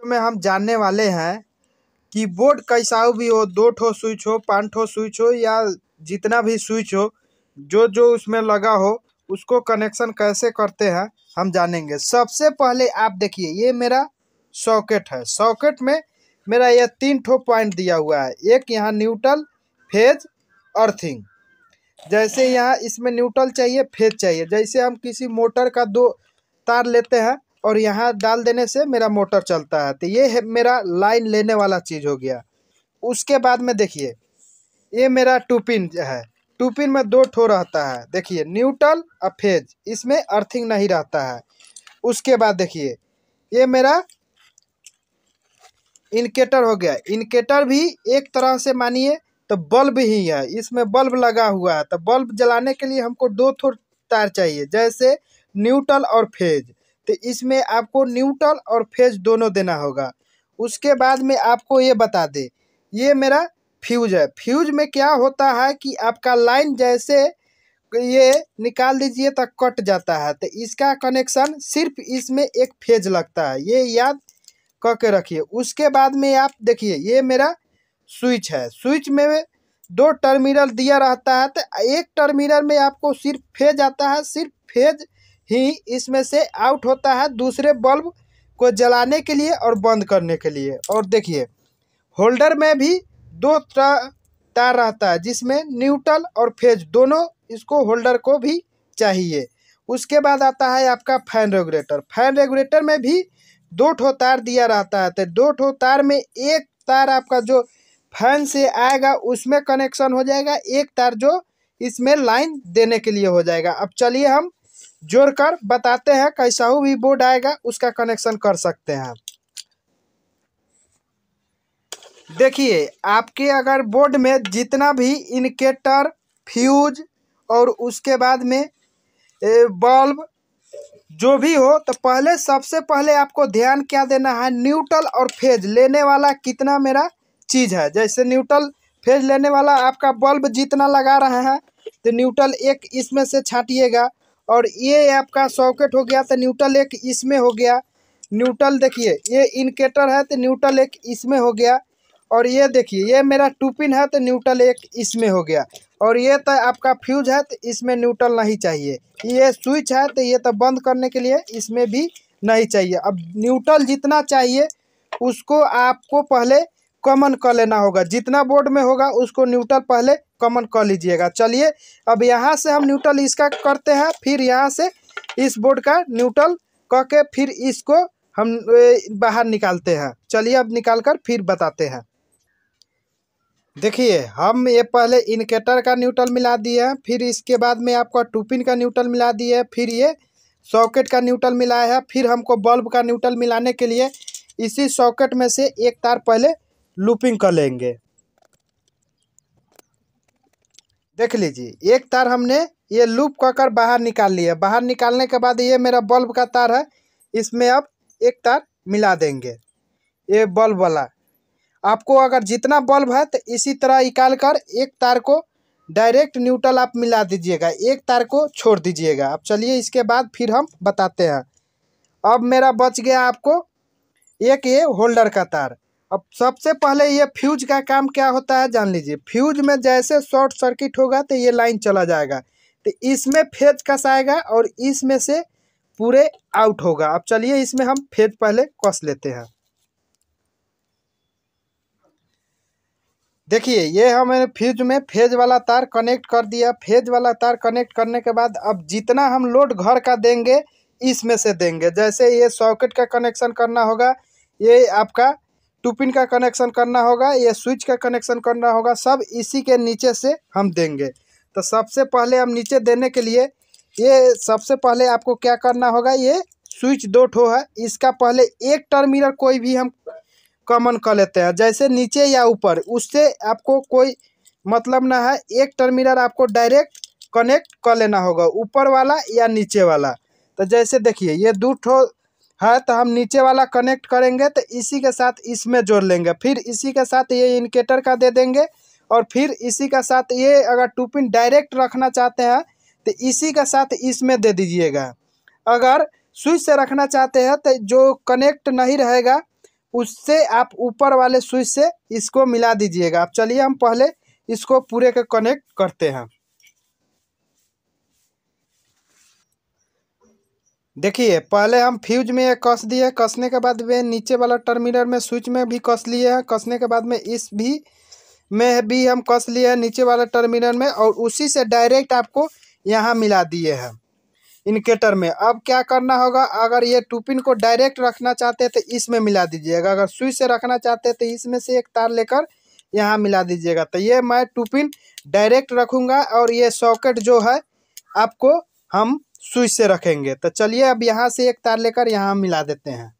में हम जानने वाले हैं कि बोर्ड कैसा भी हो, 2 ठो स्विच हो, 5 ठो स्विच हो या जितना भी स्विच हो, जो जो उसमें लगा हो उसको कनेक्शन कैसे करते हैं हम जानेंगे। सबसे पहले आप देखिए, ये मेरा सॉकेट है। सॉकेट में मेरा ये 3 ठो पॉइंट दिया हुआ है। एक यहाँ न्यूट्रल, फेज, अर्थिंग। जैसे यहाँ इसमें न्यूट्रल चाहिए, फेज चाहिए। जैसे हम किसी मोटर का 2 तार लेते हैं और यहाँ डाल देने से मेरा मोटर चलता है, तो ये है मेरा लाइन लेने वाला चीज़ हो गया। उसके बाद में देखिए, ये मेरा 2 पिन है। 2 पिन में 2 ठो रहता है। देखिए, न्यूट्रल और फेज, इसमें अर्थिंग नहीं रहता है। उसके बाद देखिए, ये मेरा इंडिकेटर हो गया। इंडिकेटर भी एक तरह से मानिए तो बल्ब ही है, इसमें बल्ब लगा हुआ है। तो बल्ब जलाने के लिए हमको 2 ठो तार चाहिए, जैसे न्यूट्रल और फेज। तो इसमें आपको न्यूट्रल और फेज दोनों देना होगा। उसके बाद में आपको ये बता दे, ये मेरा फ्यूज है। फ्यूज में क्या होता है कि आपका लाइन जैसे ये निकाल दीजिए तो कट जाता है, तो इसका कनेक्शन सिर्फ इसमें एक फेज लगता है, ये याद करके रखिए। उसके बाद में आप देखिए, ये मेरा स्विच है। स्विच में 2 टर्मिनल दिया रहता है, तो एक टर्मिनल में आपको सिर्फ फेज आता है। सिर्फ फेज ही इसमें से आउट होता है दूसरे बल्ब को जलाने के लिए और बंद करने के लिए। और देखिए, होल्डर में भी 2 तार रहता है, जिसमें न्यूट्रल और फेज दोनों इसको होल्डर को भी चाहिए। उसके बाद आता है आपका फैन रेगुलेटर। फैन रेगुलेटर में भी 2 ठो तार दिया रहता है, तो 2 ठो तार में एक तार आपका जो फैन से आएगा उसमें कनेक्शन हो जाएगा, एक तार जो इसमें लाइन देने के लिए हो जाएगा। अब चलिए हम जोड़कर बताते हैं, कैसा भी बोर्ड आएगा उसका कनेक्शन कर सकते हैं। देखिए, आपके अगर बोर्ड में जितना भी इंडिकेटर, फ्यूज और उसके बाद में बल्ब जो भी हो, तो पहले सबसे पहले आपको ध्यान क्या देना है, न्यूट्रल और फेज लेने वाला कितना मेरा चीज़ है। जैसे न्यूट्रल फेज लेने वाला आपका बल्ब जितना लगा रहे हैं, तो न्यूट्रल एक इसमें से छाटिएगा। और ये आपका सॉकेट हो गया, तो न्यूट्रल एक इसमें हो गया। न्यूट्रल देखिए, ये इंडिकेटर है तो न्यूट्रल एक इसमें हो गया। और ये देखिए, ये मेरा 2 पिन है तो न्यूट्रल एक इसमें हो गया। और ये तो आपका फ्यूज है तो इसमें न्यूट्रल नहीं चाहिए। ये स्विच है तो ये तो बंद करने के लिए इसमें भी नहीं चाहिए। अब न्यूट्रल जितना चाहिए उसको आपको पहले कॉमन कर लेना होगा। जितना बोर्ड में होगा उसको न्यूट्रल पहले कॉमन कर लीजिएगा। चलिए, अब यहाँ से हम न्यूट्रल इसका करते हैं, फिर यहाँ से इस बोर्ड का न्यूट्रल करके फिर इसको हम बाहर निकालते हैं। चलिए, अब निकाल कर फिर बताते हैं। देखिए, हम ये पहले इंडिकेटर का न्यूट्रल मिला दिए हैं, फिर इसके बाद में आपका 2 पिन का न्यूट्रल मिला दिए है, फिर ये सॉकेट का न्यूट्रल मिलाया है। फिर हमको बल्ब का न्यूट्रल मिलाने के लिए इसी सॉकेट में से एक तार पहले लूपिंग कर लेंगे। देख लीजिए, एक तार हमने ये लूप कर बाहर निकाल लिया। बाहर निकालने के बाद ये मेरा बल्ब का तार है, इसमें अब एक तार मिला देंगे, ये बल्ब वाला। आपको अगर जितना बल्ब है तो इसी तरह निकाल कर एक तार को डायरेक्ट न्यूट्रल आप मिला दीजिएगा, एक तार को छोड़ दीजिएगा। अब चलिए, इसके बाद फिर हम बताते हैं। अब मेरा बच गया आपको एक ये होल्डर का तार। अब सबसे पहले ये फ्यूज का काम क्या होता है जान लीजिए। फ्यूज में जैसे शॉर्ट सर्किट होगा तो ये लाइन चला जाएगा, तो इसमें फेज कसाएगा और इसमें से पूरे आउट होगा। अब चलिए, इसमें हम फेज पहले कस लेते हैं। देखिए, ये हमने फ्यूज में फेज वाला तार कनेक्ट कर दिया। फेज वाला तार कनेक्ट करने के बाद अब जितना हम लोड घर का देंगे इसमें से देंगे। जैसे ये सॉकेट का कनेक्शन करना होगा, ये आपका 2 पिन का कनेक्शन करना होगा, ये स्विच का कनेक्शन करना होगा, सब इसी के नीचे से हम देंगे। तो सबसे पहले हम नीचे देने के लिए ये सबसे पहले आपको क्या करना होगा, ये स्विच 2 ठो है, इसका पहले एक टर्मिनल कोई भी हम कॉमन कर लेते हैं, जैसे नीचे या ऊपर, उससे आपको कोई मतलब ना है। एक टर्मिनल आपको डायरेक्ट कनेक्ट कर लेना होगा, ऊपर वाला या नीचे वाला। तो जैसे देखिए, ये 2 ठो है तो हम नीचे वाला कनेक्ट करेंगे, तो इसी के साथ इसमें जोड़ लेंगे। फिर इसी के साथ ये इंडिकेटर का दे देंगे, और फिर इसी का साथ ये अगर 2 पिन डायरेक्ट रखना चाहते हैं तो इसी का साथ इसमें दे दीजिएगा। अगर स्विच से रखना चाहते हैं तो जो कनेक्ट नहीं रहेगा उससे आप ऊपर वाले स्विच से इसको मिला दीजिएगा। अब चलिए हम पहले इसको पूरे के कनेक्ट करते हैं। देखिए पहले हम फ्यूज में कस दिए, कसने के बाद में नीचे वाला टर्मिनल में स्विच में भी कस लिए हैं, कसने के बाद में इस भी हम कस लिए हैं नीचे वाला टर्मिनल में, और उसी से डायरेक्ट आपको यहाँ मिला दिए हैं इंडिकेटर में। अब क्या करना होगा, अगर ये टू पिन को डायरेक्ट रखना चाहते हैं तो इसमें मिला दीजिएगा, अगर स्विच से रखना चाहते हैं तो इसमें से एक तार लेकर यहाँ मिला दीजिएगा। तो ये मैं टू पिन डायरेक्ट रखूँगा और ये सॉकेट जो है आपको हम स्विच से रखेंगे। तो चलिए अब यहाँ से एक तार लेकर यहाँ मिला देते हैं।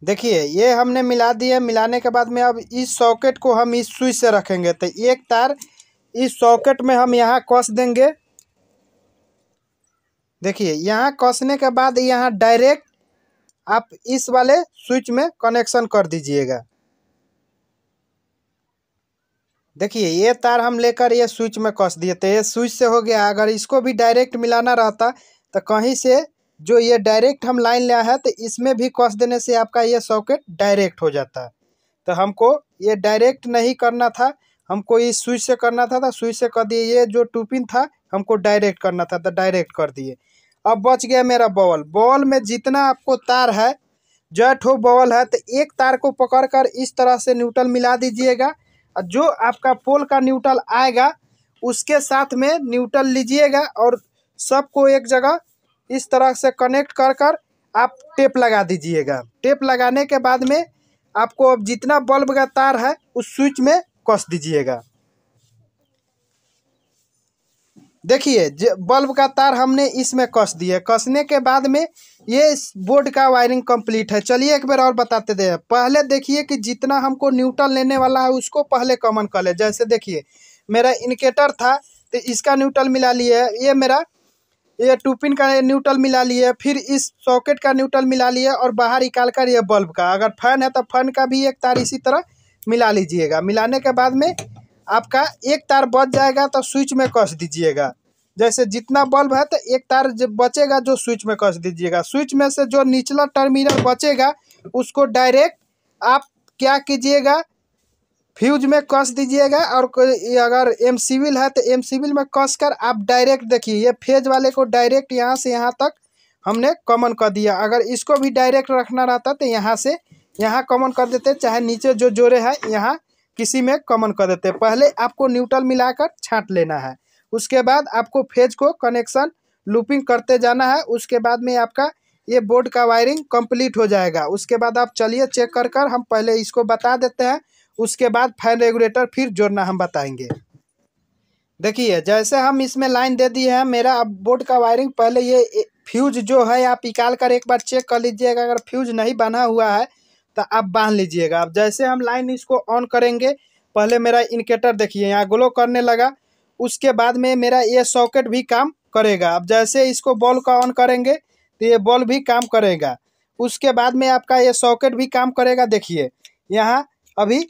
देखिए ये हमने मिला दिया। मिलाने के बाद में अब इस सॉकेट को हम इस स्विच से रखेंगे, तो एक तार इस सॉकेट में हम यहाँ कस देंगे। देखिए यहाँ कसने के बाद यहाँ डायरेक्ट आप इस वाले स्विच में कनेक्शन कर दीजिएगा। देखिए ये तार हम लेकर ये स्विच में कस दिए, तो ये स्विच से हो गया। अगर इसको भी डायरेक्ट मिलाना रहता तो कहीं से जो ये डायरेक्ट हम लाइन लिया है तो इसमें भी कस देने से आपका ये सॉकेट डायरेक्ट हो जाता। तो हमको ये डायरेक्ट नहीं करना था, हमको इस स्विच से करना था, तो स्विच से कर दिए। ये जो टू पिन था हमको डायरेक्ट करना था तो डायरेक्ट कर दिए। अब बच गया मेरा बॉल। बॉल में जितना आपको तार है, जो ठो बॉल है, तो एक तार को पकड़कर इस तरह से न्यूट्रल मिला दीजिएगा। जो आपका पोल का न्यूट्रल आएगा उसके साथ में न्यूट्रल लीजिएगा और सबको एक जगह इस तरह से कनेक्ट कर कर आप टेप लगा दीजिएगा। टेप लगाने के बाद में आपको अब जितना बल्ब का तार है उस स्विच में कस दीजिएगा। देखिए बल्ब का तार हमने इसमें कस दिया। कसने के बाद में ये इस बोर्ड का वायरिंग कंप्लीट है। चलिए एक बार और बताते हैं। पहले देखिए कि जितना हमको न्यूट्रल लेने वाला है उसको पहले कॉमन कर ले। जैसे देखिए मेरा इंडिकेटर था तो इसका न्यूट्रल मिला लिए, ये मेरा ये टू पिन का न्यूट्रल मिला लिए, फिर इस सॉकेट का न्यूट्रल मिला लिए और बाहर निकाल कर ये बल्ब का, अगर फैन है तो फैन का भी एक तार इसी तरह मिला लीजिएगा। मिलाने के बाद में आपका एक तार बच जाएगा तो स्विच में कस दीजिएगा। जैसे जितना बल्ब है तो एक तार जब बचेगा जो स्विच में कस दीजिएगा। स्विच में से जो निचला टर्मिनल बचेगा उसको डायरेक्ट आप क्या कीजिएगा, फ्यूज में कस दीजिएगा। और अगर एम सिविल है तो एम सिविल में कस कर आप डायरेक्ट, देखिए ये फेज वाले को डायरेक्ट यहाँ से यहाँ तक हमने कॉमन कर दिया। अगर इसको भी डायरेक्ट रखना रहता तो यहाँ से यहाँ कॉमन कर देते, चाहे नीचे जो जोड़े हैं यहाँ किसी में कॉमन कर देते। पहले आपको न्यूट्रल मिलाकर छांट लेना है, उसके बाद आपको फेज को कनेक्शन लूपिंग करते जाना है। उसके बाद में आपका ये बोर्ड का वायरिंग कंप्लीट हो जाएगा। उसके बाद आप चलिए चेक कर कर हम पहले इसको बता देते हैं, उसके बाद फैन रेगुलेटर फिर जोड़ना हम बताएंगे। देखिए जैसे हम इसमें लाइन दे दिए हैं मेरा अब बोर्ड का वायरिंग। पहले ये फ्यूज जो है आप निकाल कर एक बार चेक कर लीजिएगा, अगर फ्यूज नहीं बना हुआ है तो आप बांध लीजिएगा। अब जैसे हम लाइन इसको ऑन करेंगे, पहले मेरा इंडिकेटर देखिए यहाँ ग्लो करने लगा, उसके बाद में मेरा ये सॉकेट भी काम करेगा। अब जैसे इसको बॉल का ऑन करेंगे तो ये बॉल भी काम करेगा, उसके बाद में आपका ये सॉकेट भी काम करेगा। देखिए यहाँ अभी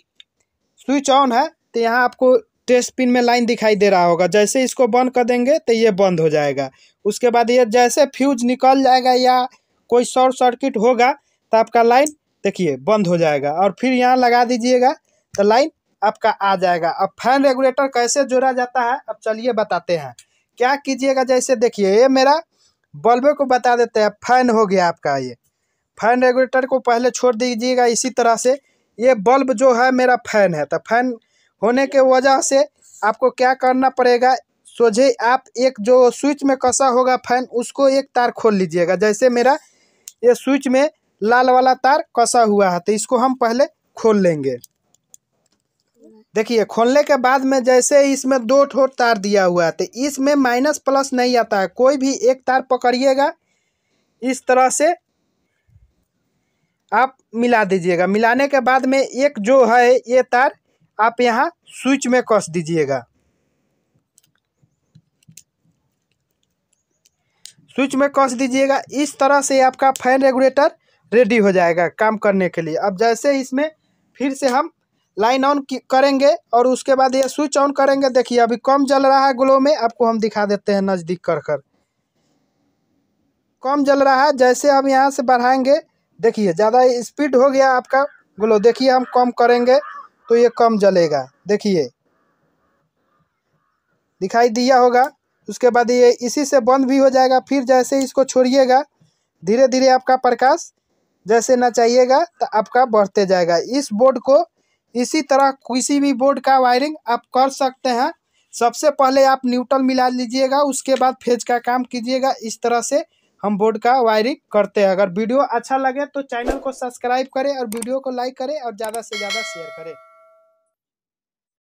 स्विच ऑन है तो यहाँ आपको टेस्ट पिन में लाइन दिखाई दे रहा होगा। जैसे इसको बंद कर देंगे तो ये बंद हो जाएगा। उसके बाद ये जैसे फ्यूज निकल जाएगा या कोई शॉर्ट सर्किट होगा तो आपका लाइन देखिए बंद हो जाएगा, और फिर यहाँ लगा दीजिएगा तो लाइन आपका आ जाएगा। अब फैन रेगुलेटर कैसे जोड़ा जाता है अब चलिए बताते हैं। क्या कीजिएगा, जैसे देखिए ये मेरा बल्ब को बता देते हैं। फैन हो गया आपका, ये फैन रेगुलेटर को पहले छोड़ दीजिएगा इसी तरह से। ये बल्ब जो है मेरा फैन है, तो फैन होने के वजह से आपको क्या करना पड़ेगा, सोझे आप एक जो स्विच में कसा होगा फैन उसको एक तार खोल लीजिएगा। जैसे मेरा ये स्विच में लाल वाला तार कसा हुआ है तो इसको हम पहले खोल लेंगे। देखिए खोलने के बाद में जैसे इसमें दो ठो तार दिया हुआ है तो इसमें माइनस प्लस नहीं आता है, कोई भी एक तार पकड़िएगा इस तरह से आप मिला दीजिएगा। मिलाने के बाद में एक जो है ये तार आप यहाँ स्विच में कस दीजिएगा। स्विच में कस दीजिएगा, इस तरह से आपका फैन रेगुलेटर रेडी हो जाएगा काम करने के लिए। अब जैसे इसमें फिर से हम लाइन ऑन करेंगे और उसके बाद ये स्विच ऑन करेंगे। देखिए अभी कम जल रहा है ग्लो में, आपको हम दिखा देते हैं नज़दीक कर कर। कम जल रहा है, जैसे हम यहाँ से बढ़ाएंगे देखिए ज़्यादा स्पीड हो गया आपका ग्लो। देखिए हम कम करेंगे तो ये कम जलेगा। देखिए दिखाई दिया होगा। उसके बाद ये इसी से बंद भी हो जाएगा। फिर जैसे इसको छोड़िएगा धीरे धीरे आपका प्रकाश जैसे ना चाहिएगा तो आपका बढ़ते जाएगा। इस बोर्ड को इसी तरह किसी भी बोर्ड का वायरिंग आप कर सकते हैं। सबसे पहले आप न्यूट्रल मिला लीजिएगा, उसके बाद फेज का काम कीजिएगा। इस तरह से हम बोर्ड का वायरिंग करते हैं। अगर वीडियो अच्छा लगे तो चैनल को सब्सक्राइब करें और वीडियो को लाइक करें और ज़्यादा से ज़्यादा शेयर करें।